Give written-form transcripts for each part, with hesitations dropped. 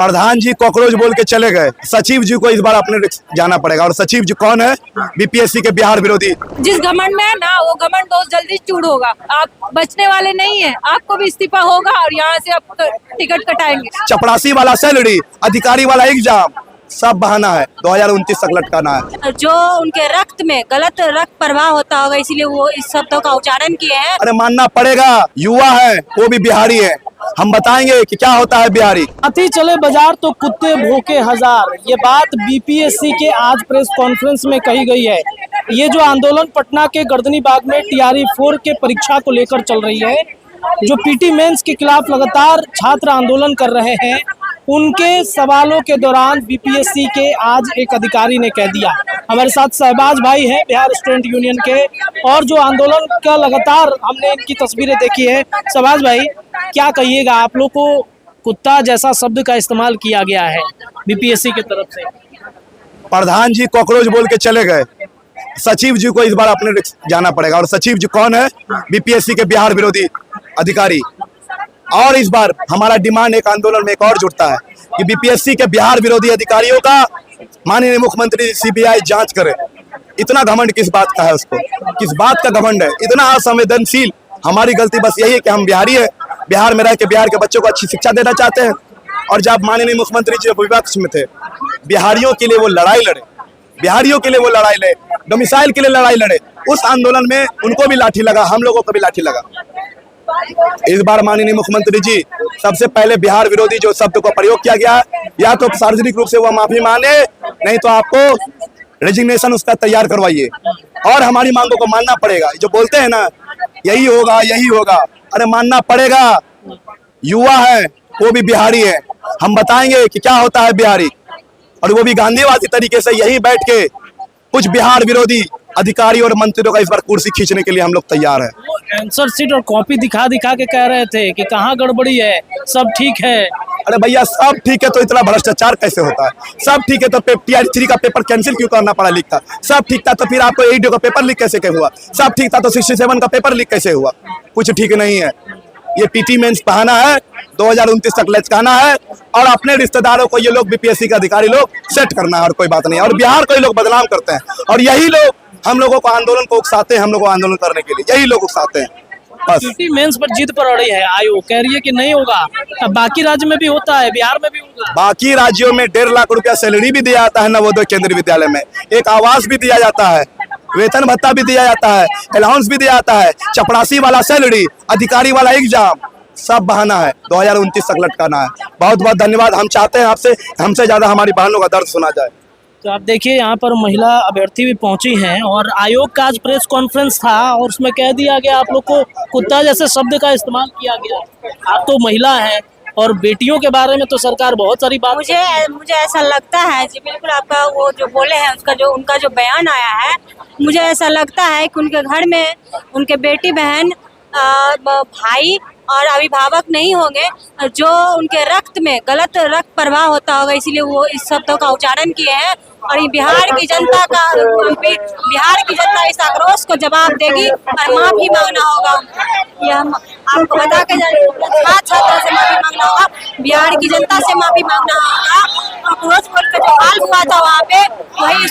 प्रधान जी cockroach बोल के चले गए। सचिव जी को इस बार अपने जाना पड़ेगा। और सचिव जी कौन है? बीपीएससी के बिहार विरोधी। जिस घमंड में है ना, वो घमंड बहुत जल्दी चूर होगा। आप बचने वाले नहीं है, आपको भी इस्तीफा होगा और यहाँ से आप टिकट कटाएंगे। चपरासी वाला सैलरी, अधिकारी वाला एग्जाम, सब बहाना है। 2029 तक लटकाना है। जो उनके रक्त में गलत रक्त प्रवाह होता होगा, इसीलिए वो इस शब्दों का उच्चारण किए हैं। अरे मानना पड़ेगा, युवा है, वो भी बिहारी है। हम बताएंगे कि क्या होता है बिहारी। हाथी चले बाजार तो कुत्ते भौंके हजार, ये बात बीपीएससी के आज प्रेस कॉन्फ्रेंस में कही गई है। ये जो आंदोलन पटना के गर्दनी बाग में टीआरई 4 के परीक्षा को लेकर चल रही है, जो पीटी मेंस के खिलाफ लगातार छात्र आंदोलन कर रहे हैं, उनके सवालों के दौरान बीपीएससी के आज एक अधिकारी ने कह दिया। हमारे साथ शहबाज भाई हैं बिहार स्टूडेंट यूनियन के, और जो आंदोलन का लगातार हमने इनकी तस्वीरें देखी है। शहबाज भाई, क्या कहिएगा? आप लोग को कुत्ता जैसा शब्द का इस्तेमाल किया गया है बीपीएससी की तरफ से। प्रधान जी कॉकरोच बोल के चले गए। सचिव जी को इस बार अपने जाना पड़ेगा। और सचिव जी कौन है? बीपीएससी के बिहार विरोधी अधिकारी। और इस बार हमारा डिमांड एक आंदोलन में एक और जुड़ता है कि बीपीएससी के बिहार विरोधी अधिकारियों का माननीय मुख्यमंत्री सीबीआई जांच करे। इतना घमंड किस बात का है? उसको किस बात का घमंड है? इतना असंवेदनशील। हमारी गलती बस यही है कि हम बिहारी है, बिहार में रह के बिहार के बच्चों को अच्छी शिक्षा देना चाहते हैं। और जब माननीय मुख्यमंत्री जी विपक्ष में थे, बिहारियों के लिए वो लड़ाई लड़े, बिहारियों के लिए वो लड़ाई लड़े, डोमिसाइल के लिए लड़ाई लड़े। उस आंदोलन में उनको भी लाठी लगा, हम लोगों को भी लाठी लगा। इस बार माननीय मुख्यमंत्री जी, सबसे पहले बिहार विरोधी जो शब्द को प्रयोग किया गया, या तो सार्वजनिक रूप से वह माफी माने, नहीं तो आपको रेजिग्नेशन उसका तैयार करवाइए। और हमारी मांगों को मानना पड़ेगा। जो बोलते हैं ना यही होगा यही होगा, अरे मानना पड़ेगा। युवा है, वो भी बिहारी है। हम बताएंगे कि क्या होता है बिहारी। और वो भी गांधीवादी तरीके से यही बैठ के कुछ बिहार विरोधी अधिकारी और मंत्रियों का इस बार कुर्सी खींचने के लिए हम लोग तैयार हैं। आंसर शीट और कॉपी दिखा दिखा के कह रहे थे कि कहाँ गड़बड़ी है, सब ठीक है। अरे भैया, सब ठीक है तो इतना भ्रष्टाचार कैसे होता है? सब ठीक है तो टीआरई 3 का पेपर कैंसिल क्यों करना पड़ा लीक था? सब ठीक था तो फिर आपको 8 का पेपर लीक कैसे हुआ? सब ठीक था तो 67 का पेपर लीक कैसे हुआ? कुछ ठीक नहीं है। ये पीटी मेंस बहाना है। 2029 तक लचकाना है और अपने रिश्तेदारों को ये लोग बीपीएससी के अधिकारी लोग सेट करना है, और कोई बात नहीं। और बिहार को ये लोग बदनाम करते हैं, और यही लोग हम लोगों को आंदोलन को उकसाते हैं। हम लोग को आंदोलन करने के लिए यही लोग उकसाते हैं। बस पीटी मेंस पर जिद पर अड़ी है आयोग, कह रही है कि नहीं होगा। अब बाकी राज्य में भी होता है, बिहार में भी होगा। बाकी राज्यों में 1.5 लाख रुपया सैलरी भी दिया जाता है नवोदय केंद्रीय विद्यालय में। एक आवास भी दिया जाता है, वेतन भत्ता भी दिया जाता है, अलाउंस भी दिया जाता है। चपरासी वाला सैलरी, अधिकारी वाला एग्जाम, सब बहाना है। 2029 तक लटकाना है। बहुत बहुत धन्यवाद। हम चाहते हैं आपसे, हमसे ज्यादा हमारी बहनों का दर्द सुना जाए। तो आप देखिए, यहाँ पर महिला अभ्यर्थी भी पहुंची हैं, और आयोग का आज प्रेस कॉन्फ्रेंस था और उसमें कह दिया गया आप लोग को कुत्ता जैसे शब्द का इस्तेमाल किया गया। आप तो महिला हैं, और बेटियों के बारे में तो सरकार बहुत सारी बात। मुझे ऐसा लगता है जी, बिल्कुल आपका वो जो बोले हैं उनका जो बयान आया है, मुझे ऐसा लगता है कि उनके घर में उनके बेटी बहन भाई और अभिभावक नहीं होंगे, जो उनके रक्त में गलत रक्त प्रवाह होता होगा, इसीलिए वो इस शब्दों का उच्चारण किए हैं। और ये बिहार की जनता इस आक्रोश को जवाब देगी और माफी मांगना होगा। ये हम आपको बता के छात्र से माफी मांगना होगा, बिहार की जनता से माफी मांगना होगा। आक्रोश बोल के जो हाल हुआ था वहाँ पे, वही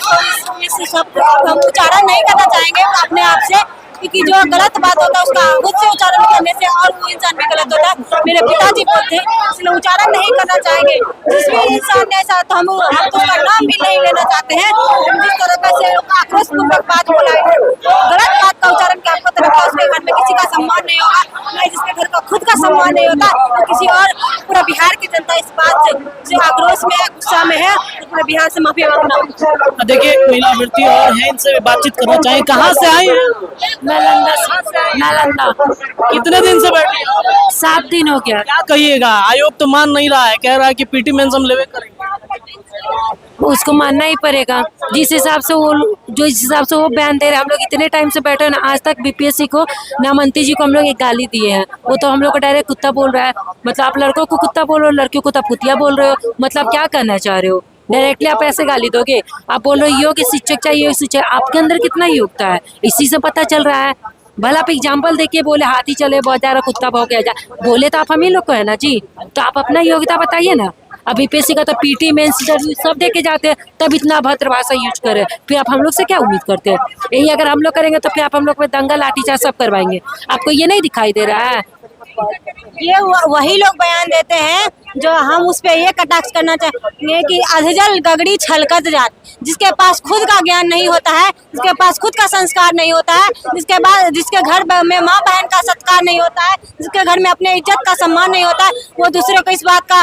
इस शब्द का उच्चारण नहीं करना चाहेंगे अपने आप से, क्योंकि जो गलत बात होता है उसका खुद से उच्चारण करने से और वो इंसान भी गलत होता है। मेरे पिताजी बोलते हैं, इसलिए उच्चारण नहीं करना चाहेंगे। जिस भी इंसान ने ऐसा, तो हम तो उसका नाम भी नहीं लेना चाहते हैं। जिस तरह से आक्रोशपूर्वक बात बोला है, गलत बात का उच्चारण क्या आपको तरफ उसके घर में किसी का सम्मान नहीं होगा, नहीं जिसके घर का खुद का सम्मान नहीं होता, तो किसी और। पूरा बिहार की जनता इस बात से आक्रोश में है, गुस्सा में है, तो पूरे बिहार से माफी मांगना। देखिए, महिला अभ्यर्थी और है, इनसे भी बातचीत करना चाहें। कहाँ से आई हैं? नालंदा। कितने दिन से बैठे हैं? 7 दिन हो गया। क्या कहिएगा? आयोग तो मान नहीं रहा है, कह रहा है कि पीटी मेंस हम लेवे करेंगे। उसको मानना ही पड़ेगा। जिस हिसाब से वो बयान दे रहे हैं, हम लोग इतने टाइम से बैठे हैं ना, आज तक बीपीएससी को ना मंत्री जी को हम लोग एक गाली दिए हैं। वो तो हम लोग को डायरेक्ट कुत्ता बोल रहा है। मतलब आप लड़कों को कुत्ता बोल रहे हो, लड़कियों को तपुतिया बोल रहे हो, मतलब क्या करना चाह रहे हो? डायरेक्टली आप ऐसे गाली दोगे? आप बोल रहे हो योग शिक्षक चाहिए, शिक्षक आपके अंदर कितना योग्यता है इसी से पता चल रहा है। भला आप एग्जाम्पल देखिए, बोले हाथी चले बहुत जा रहा, कुत्ता भौंके जा, बोले तो आप हम ही लोग को है ना जी। तो आप अपना योग्यता बताइए ना। अब बीपीएससी का तो पीटी मेंस इंटरव्यू सब दे के जाते हैं, तब इतना भद्र भाषा यूज करे। फिर आप हम लोग से क्या उम्मीद करते हैं? यही अगर हम लोग करेंगे तो फिर आप हम लोग पे दंगा लाठीचार्ज सब करवाएंगे। आपको ये नहीं दिखाई दे रहा है? ये वही लोग बयान देते हैं जो हम उस पे ये कटाक्ष करना चाहेंगे कि अधजल गगड़ी छलकत जात, जिसके पास खुद का ज्ञान नहीं होता है, जिसके पास खुद का संस्कार नहीं होता है, जिसके घर में माँ बहन का सत्कार नहीं होता है, जिसके घर में अपने इज्जत का सम्मान नहीं होता है, वो दूसरे को इस बात का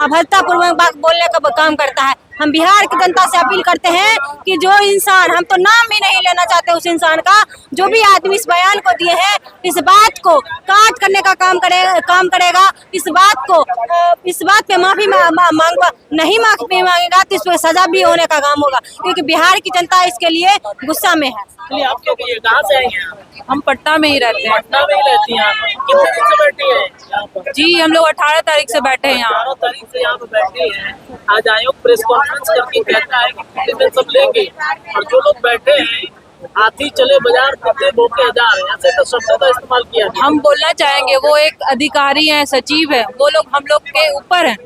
अभद्रतापूर्वक बात बोलने का काम करता है। हम बिहार की जनता से अपील करते हैं कि जो इंसान, हम तो नाम भी नहीं लेना चाहते उस इंसान का, जो भी आदमी इस बयान को दिए हैं, इस बात को काट करने का काम करेगा, इस बात पे माफी नहीं माफी मांगेगा तो इस पे सजा भी होने का काम होगा, क्योंकि बिहार की जनता इसके लिए गुस्सा में है। चलिए, आप क्या कहिए, कहाँ से आएंगे आप? हम पटना में ही रहते हैं। पटना में ही रहती हैं आप? कितने दिन से बैठी हैं यहाँ पर? जी, हम लोग 18 तारीख से बैठे हैं यहाँ। 18 तारीख से यहाँ पे बैठे हैं। आज आयोग प्रेस कॉन्फ्रेंस करके कहता है कि पीटी सब लेंगे, और जो लोग बैठे हैं हाथी चले बाजार कुत्ते भोके हजार, ऐसे तो शब्द का इस्तेमाल किया गया। हम बोलना चाहेंगे, वो एक अधिकारी हैं, सचिव है, वो लोग हम लोग के ऊपर हैं।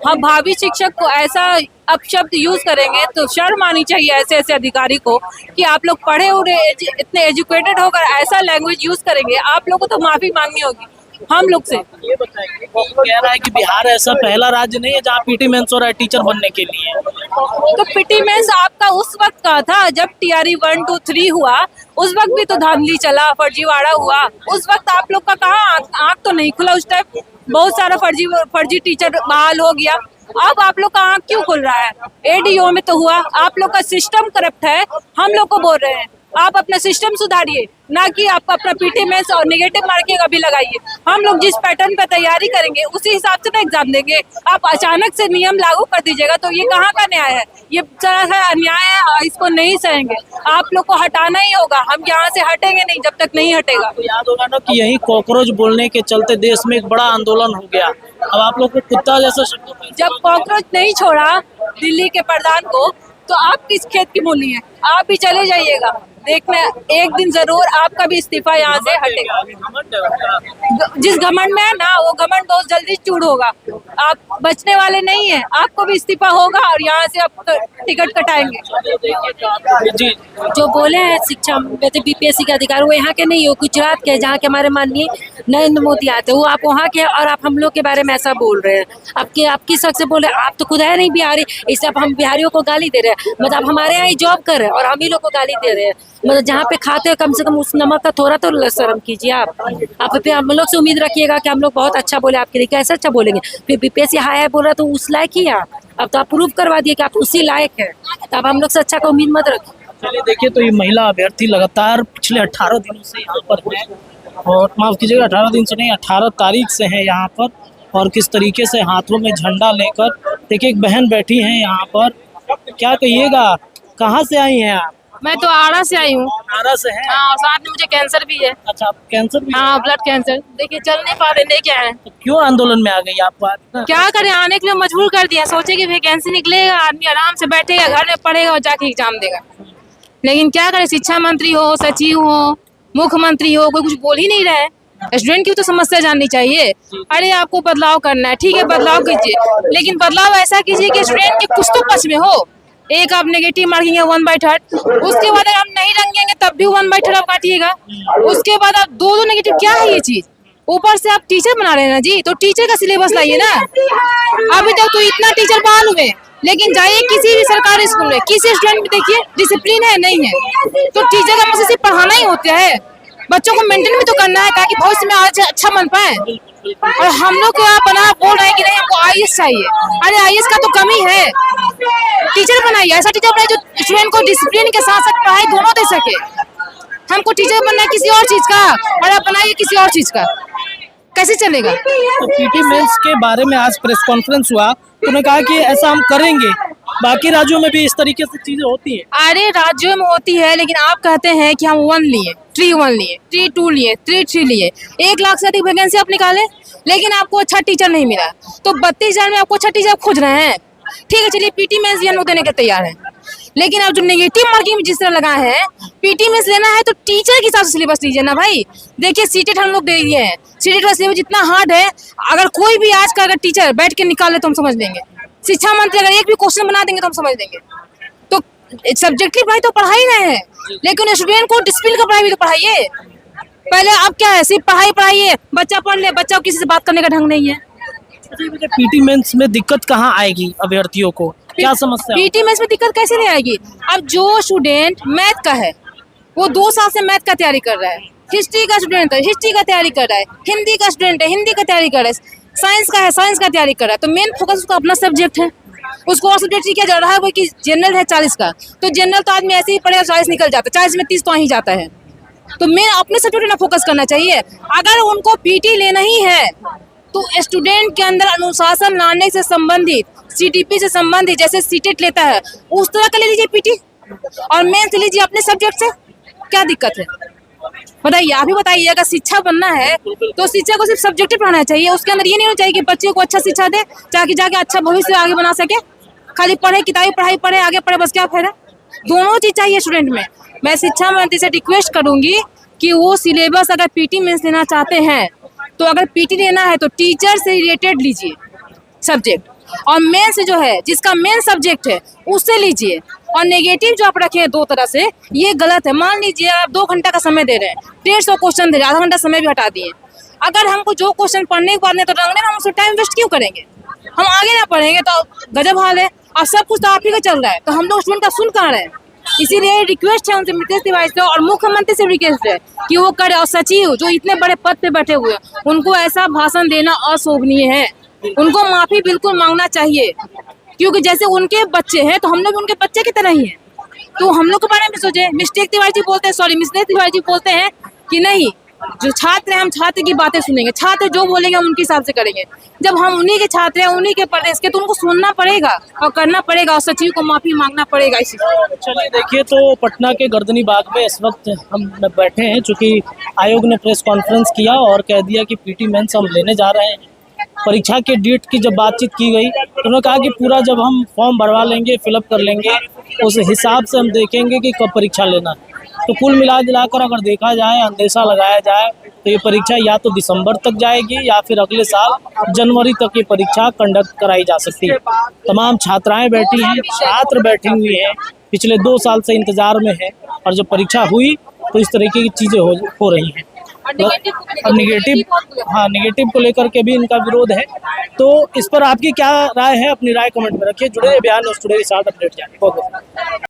हम भावी शिक्षक को ऐसा अपशब्द यूज करेंगे तो शर्म आनी चाहिए ऐसे ऐसे अधिकारी को कि आप लोग पढ़े हुए इतने एजुकेटेड होकर ऐसा लैंग्वेज यूज करेंगे। आप लोगों को तो माफी मांगनी होगी हम लोग से। ये बताएंगे, कह रहा है कि बिहार ऐसा पहला राज्य नहीं है जहाँ पीटी मेंस हो रहा है टीचर बनने के लिए। तो पीटी मेंस आपका उस वक्त का था जब टीआरई 1, 2, 3 हुआ, उस वक्त भी तो धांधली चला, फर्जीवाड़ा हुआ। उस वक्त आप लोग का कहाँ आँख तो नहीं खुला? उस टाइम बहुत सारा फर्जी टीचर बहाल हो गया। अब आप लोग का आँख क्यों खुल रहा है? एडीओ में तो हुआ, आप लोग का सिस्टम करप्ट है। हम लोग को बोल रहे हैं आप अपना सिस्टम सुधारिए, ना कि आप अपना पीटी मेंस और नेगेटिव मार्किंग अभी लगाइए। हम लोग जिस पैटर्न पे तैयारी करेंगे उसी हिसाब से तो एग्जाम देंगे। आप अचानक से नियम लागू कर दीजिएगा तो ये कहाँ का न्याय है? ये सरासर अन्याय है, इसको नहीं सहेंगे। आप लोग को हटाना ही होगा। हम यहाँ से हटेंगे नहीं जब तक नहीं हटेगा। तो याद होगा ना कि यही कॉकरोच बोलने के चलते देश में एक बड़ा आंदोलन हो गया। अब आप लोग को कुत्ता जैसा शब्द, जब कॉकरोच नहीं छोड़ा दिल्ली के प्रधान को, तो आप किस खेत की मूली है? आप भी चले जाइएगा, देखना एक दिन जरूर आपका भी इस्तीफा यहाँ से हटेगा। जिस घमंड में है ना, वो घमंड बहुत जल्दी चूड़ होगा। आप बचने वाले नहीं है, आपको भी इस्तीफा होगा और यहाँ से आप टिकट कटाएंगे। जी, जो बोले हैं शिक्षा में बीपीएससी के अधिकारी, वो यहाँ के नहीं हो, गुजरात के, जहाँ के हमारे माननीय नरेंद्र मोदी आते हैं, वो आप वहाँ के और आप हम लोग के बारे में ऐसा बोल रहे हैं। आपकी शख्स से बोले, आप तो खुद है नहीं बिहारी, इससे आप हम बिहारियों को गाली दे रहे हैं। मतलब आप हमारे यहाँ ही जॉब कर रहे हैं और हम ही लोग को गाली दे रहे हैं। मतलब जहाँ पे खाते हो कम से कम उस नमक का थोड़ा तो शर्म कीजिए। आप फिर हम लोग से उम्मीद रखिएगा कि हम लोग बहुत अच्छा बोले आपके लिए, कैसे अच्छा बोलेंगे? फिर बीपीएससी हाई बोल रहा तो उस लायक ही है। अब तो आप प्रूव करवा दिए कि आप उसी लायक है, तो आप हम लोग से अच्छा का उम्मीद मत रखिए। चलिए देखिए, तो ये महिला अभ्यर्थी लगातार पिछले 18 दिनों से यहाँ पर है, और माफ कीजिएगा 18 दिन से नहीं, 18 तारीख से है यहाँ पर। और किस तरीके से हाथों में झंडा लेकर, देखिए एक बहन बैठी है यहाँ पर। क्या कहिएगा, कहाँ से आई हैं आप? मैं तो आरा से आई हूँ। आरा से हैं? हाँ, साथ में मुझे कैंसर भी है। अच्छा, आप कैंसर भी? हाँ, ब्लड कैंसर। देखिए चल नहीं पा रहे, नहीं क्या है। तो क्यों आंदोलन में आ गई आप? क्या करें, आने के लिए मजबूर कर दिया। सोचे कि वैकेंसी निकलेगा, आदमी आराम से बैठेगा, घर में पढ़ेगा और जाके एग्जाम देगा। लेकिन क्या करे, शिक्षा मंत्री हो, सचिव हो, मुख्यमंत्री हो, कोई कुछ बोल ही नहीं रहा है। स्टूडेंट की तो समस्या जाननी चाहिए। अरे आपको बदलाव करना है, ठीक है बदलाव कीजिए, लेकिन बदलाव ऐसा कीजिए कि स्टूडेंट के कुछ तो पक्ष में हो। एक आप नेगेटिव मार्किंग है 1/3, उसके बाद अगर हम नहीं रंगेंगे तब भी 1/3 आप काटिएगा। उसके बाद आप दो नेगेटिव, क्या है ये चीज? ऊपर से आप टीचर बना रहे हैं ना जी, तो टीचर का सिलेबस लाइए ना। अभी तक तो इतना टीचर बहाल हुए, लेकिन जाइए किसी भी सरकारी स्कूल में, किसी स्टूडेंट में देखिए डिसिप्लिन है नहीं है। तो टीचर का मकसद सिर्फ पढ़ाना ही होता है, बच्चों को मेंटेन भी तो करना है ताकि भविष्य में आज अच्छा बन पाए। और हम लोग बना बोल रहे हैं कि नहीं हमको आईएएस चाहिए। अरे आईएएस का तो कमी है, टीचर बनाइए, ऐसा टीचर बनाइए जो स्टूडेंट को डिसिप्लिन के साथ साथ पढ़ाई दोनों दे सके। हमको टीचर बनना है किसी और चीज का और आप बनाइए किसी और चीज का, कैसे चलेगा? तो पीटी मेंस के बारे में आज प्रेस कॉन्फ्रेंस हुआ, उन्होंने कहा कि ऐसा हम करेंगे। बाकी राज्यों में भी इस तरीके से चीजें होती है। अरे राज्यों में होती है, लेकिन आप कहते हैं कि हम 1 लिए, 3-1 लिए, 3-2 लिए, 3-3 लिए, 1 लाख से अधिक वैकेंसी आप निकाले, लेकिन आपको अच्छा टीचर नहीं मिला। तो 32,000 में आपको अच्छा टीचर खोज रहे हैं। ठीक है, चलिए पीटी मेंस भी हम लोग देने के तैयार हैं, लेकिन अब जो नेगेटिव मार्किंग जिस तरह लगा है, पीटी में लेना है तो टीचर के हिसाब से सिलेबस लीजिए ना भाई। देखिए सीटेट हम लोग दे दिए हैं, सीटेट का सिलेबस जितना हार्ड है, अगर कोई भी आज का अगर टीचर बैठ के निकाले तो हम समझ लेंगे। शिक्षा मंत्री अगर एक भी क्वेश्चन बना देंगे तो हम समझ लेंगे। तो सब्जेक्टिव पढ़ाई तो पढ़ा ही रहे हैं, लेकिन स्टूडेंट को डिसिप्लिन का पढ़ाई भी तो पढ़ाइए। पहले अब क्या है, सिर्फ पढ़ाई पढ़ाइए, बच्चा पढ़ ले, बच्चा को किसी से बात करने का ढंग नहीं है। पीटी मेंस में दिक्कत कहाँ आएगी अभ्यर्थियों को, क्या समस्या? पीटी में इसमें दिक्कत कैसे नहीं आएगी? अब जो स्टूडेंट मैथ का है, वो 2 साल से मैथ का तैयारी कर रहा है, हिस्ट्री का स्टूडेंट है, हिस्ट्री का तैयारी कर रहा है, हिंदी का स्टूडेंट है, हिंदी का तैयारी कर रहा है, साइंस का है, साइंस का तैयारी कर रहा है, तो मेन फोकस उसका अपना सब्जेक्ट है। उसको और सब्जेक्ट किया जा रहा है, वो कि जनरल है 40 का, तो जनरल तो आदमी ऐसे ही पढ़ेगा 40 निकल जाता है, 40 में 30 तो आ ही जाता है। तो मेन अपने सब्जेक्ट में फोकस करना चाहिए। अगर उनको पीटी लेना ही है तो स्टूडेंट के अंदर अनुशासन लाने से संबंधित, सीटीपी से संबंधित, जैसे सीटेट लेता है उस तरह का ले लीजिए पीटी, और मेन से लीजिए अपने सब्जेक्ट से। क्या दिक्कत है बताइए, आप ही बताइए। अगर शिक्षा बनना है तो शिक्षा को सिर्फ सब्जेक्ट पढ़ाना चाहिए, उसके अंदर ये नहीं होना चाहिए कि बच्चे को अच्छा शिक्षा दे ताकि जाके अच्छा भविष्य आगे बना सके। खाली पढ़े, किताबी पढ़ाई पढ़े, आगे पढ़े, बस क्या फायदा? दोनों चीज चाहिए स्टूडेंट में। मैं शिक्षा मंत्री से रिक्वेस्ट करूंगी कि वो सिलेबस अगर पीटी मेंस लेना चाहते हैं तो अगर पीटी लेना है तो टीचर से रिलेटेड लीजिए सब्जेक्ट, और मेन से जो है जिसका मेन सब्जेक्ट है उससे लीजिए। और नेगेटिव जो आप रखे हैं 2 तरह से, ये गलत है। मान लीजिए आप 2 घंटा का समय दे रहे हैं, 150 क्वेश्चन दे रहे हैं, आधा घंटा समय भी हटा दिए। अगर हमको जो क्वेश्चन पढ़ने के बाद नहीं तो रंगने में हम उसको टाइम वेस्ट क्यों करेंगे? हम आगे ना पढ़ेंगे तो गजब हाल है। और सब कुछ तो आप ही का चल रहा है, तो हम लोग स्टूडेंट का सुन कहाँ रहे हैं? इसीलिए रिक्वेस्ट है उनसे, मितेश तिवारी से और मुख्यमंत्री से रिक्वेस्ट है कि वो करे। और सचिव जो इतने बड़े पद पे बैठे हुए हैं, उनको ऐसा भाषण देना अशोभनीय है। उनको माफी बिल्कुल मांगना चाहिए, क्योंकि जैसे उनके बच्चे हैं तो हम लोग उनके बच्चे की तरह ही हैं। तो हम लोग के बारे में सोचे। मिस्टेक तिवारी जी बोलते हैं, सॉरी मिस्टेक तिवारी जी बोलते हैं कि नहीं, जो छात्र हैं हम छात्र की बातें सुनेंगे, छात्र जो बोलेंगे हम उनके हिसाब से करेंगे। जब हम उन्हीं के छात्र हैं, उन्हीं के प्रदेश के, तो उनको सुनना पड़ेगा और करना पड़ेगा, और सचिव को माफी मांगना पड़ेगा। इसी चलिए देखिए, तो पटना के गर्दनी बाग में इस वक्त हम बैठे हैं, चूंकि आयोग ने प्रेस कॉन्फ्रेंस किया और कह दिया कि पीटी मेंस हम लेने जा रहे हैं। परीक्षा के डेट की जब बातचीत की गई तो उन्होंने कहा कि पूरा जब हम फॉर्म भरवा लेंगे, फिलअप कर लेंगे, उस हिसाब से हम देखेंगे कि कब परीक्षा लेना है। तो कुल मिला जुलाकर अगर देखा जाए, अंदेशा लगाया जाए तो ये परीक्षा या तो दिसंबर तक जाएगी या फिर अगले साल जनवरी तक ये परीक्षा कंडक्ट कराई जा सकती है। तमाम छात्राएं बैठी हैं, छात्र बैठे हुए हैं, पिछले 2 साल से इंतजार में है, और जब परीक्षा हुई तो इस तरीके की चीज़ें हो रही हैं। और नेगेटिव को लेकर के भी इनका विरोध है। तो इस पर आपकी क्या राय है? अपनी राय कमेंट में रखिए। जुड़े बिहार न्यूज़ टुडे के साथ अपडेट जानिए। बहुत बहुत